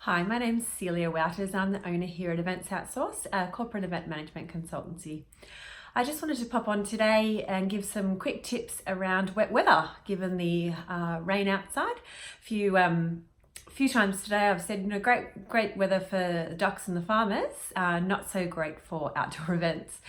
Hi, my name's Celia Wouters. I'm the owner here at Events Outsource, a corporate event management consultancy. I just wanted to pop on today and give some quick tips around wet weather, given the rain outside. Few times today I've said, great weather for the ducks and the farmers, not so great for outdoor events.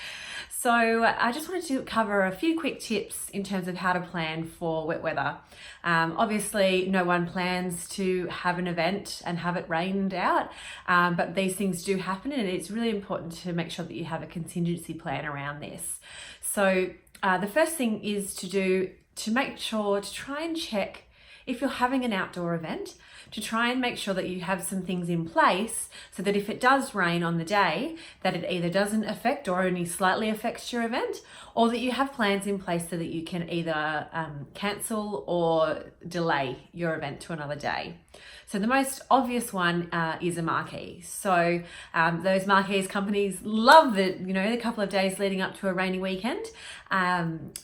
So I just wanted to cover a few quick tips in terms of how to plan for wet weather. Obviously, no one plans to have an event and have it rained out, but these things do happen, and it's really important to make sure that you have a contingency plan around this. So the first thing is to make sure to try and check if you're having an outdoor event, to try and make sure that you have some things in place so that if it does rain on the day, that it either doesn't affect or only slightly affects your event, or that you have plans in place so that you can either cancel or delay your event to another day. So the most obvious one is a marquee. So those marquees companies love the couple of days leading up to a rainy weekend,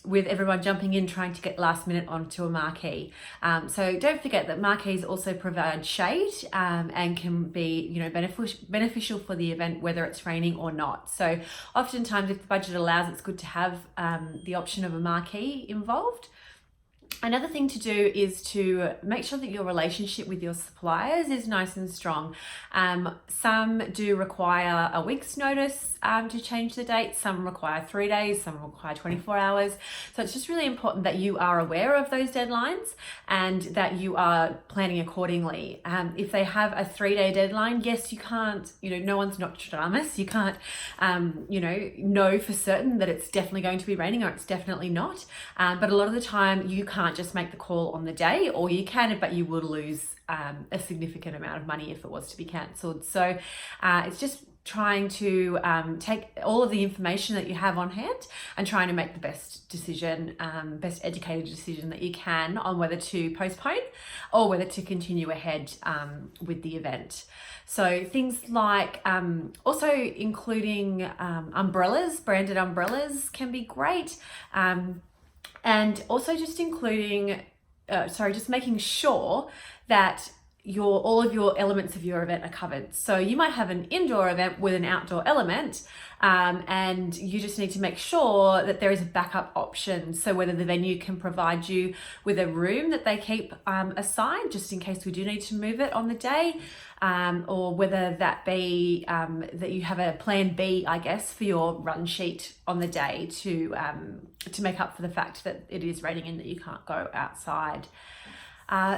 with everyone jumping in trying to get last minute onto a marquee. So don't forget that marquees also provide shade and can be beneficial for the event whether it's raining or not. So oftentimes, if the budget allows, it's good to have the option of a marquee involved. Another thing to do is to make sure that your relationship with your suppliers is nice and strong. Some do require a week's notice to change the date. Some require 3 days, some require 24 hours. So it's just really important that you are aware of those deadlines and that you are planning accordingly. If they have a 3-day deadline, yes, you can't, no one's Nostradamus. You can't, know for certain that it's definitely going to be raining or it's definitely not. But a lot of the time you can't just make the call on the day, or you can, but you will lose a significant amount of money if it was to be cancelled. So it's just trying to take all of the information that you have on hand and trying to make the best decision, best educated decision that you can on whether to postpone or whether to continue ahead with the event. So things like also including umbrellas, branded umbrellas can be great. And also just making sure that all of your elements of your event are covered. So you might have an indoor event with an outdoor element, and you just need to make sure that there is a backup option. So whether the venue can provide you with a room that they keep aside, just in case we do need to move it on the day, or whether that be that you have a plan B, I guess, for your run sheet on the day to make up for the fact that it is raining and that you can't go outside.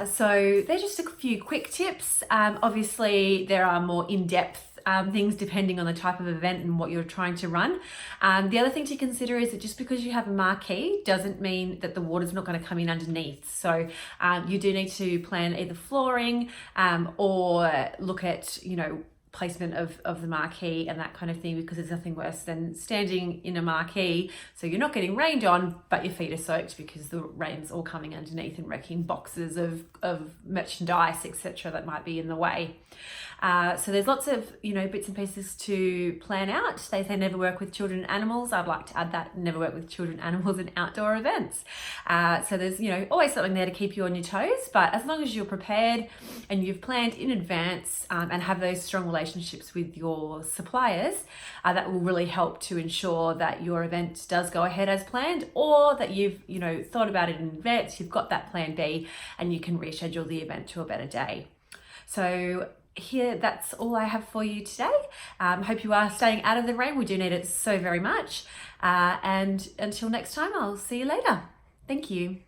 So they're just a few quick tips. Obviously, there are more in-depth things depending on the type of event and what you're trying to run. The other thing to consider is that just because you have a marquee doesn't mean that the water's not going to come in underneath. So you do need to plan either flooring or look at, placement of the marquee and that kind of thing, because there's nothing worse than standing in a marquee so you're not getting rained on but your feet are soaked because the rain's all coming underneath and wrecking boxes of merchandise, etc., that might be in the way. So there's lots of bits and pieces to plan out. They say never work with children and animals. I'd like to add that, never work with children, animals in outdoor events. So there's always something there to keep you on your toes, but as long as you're prepared and you've planned in advance and have those strong relationships with your suppliers, that will really help to ensure that your event does go ahead as planned, or that you've thought about it in advance, you've got that plan B and you can reschedule the event to a better day. So here, that's all I have for you today. Hope you are staying out of the rain. We do need it so very much. And until next time, I'll see you later. Thank you.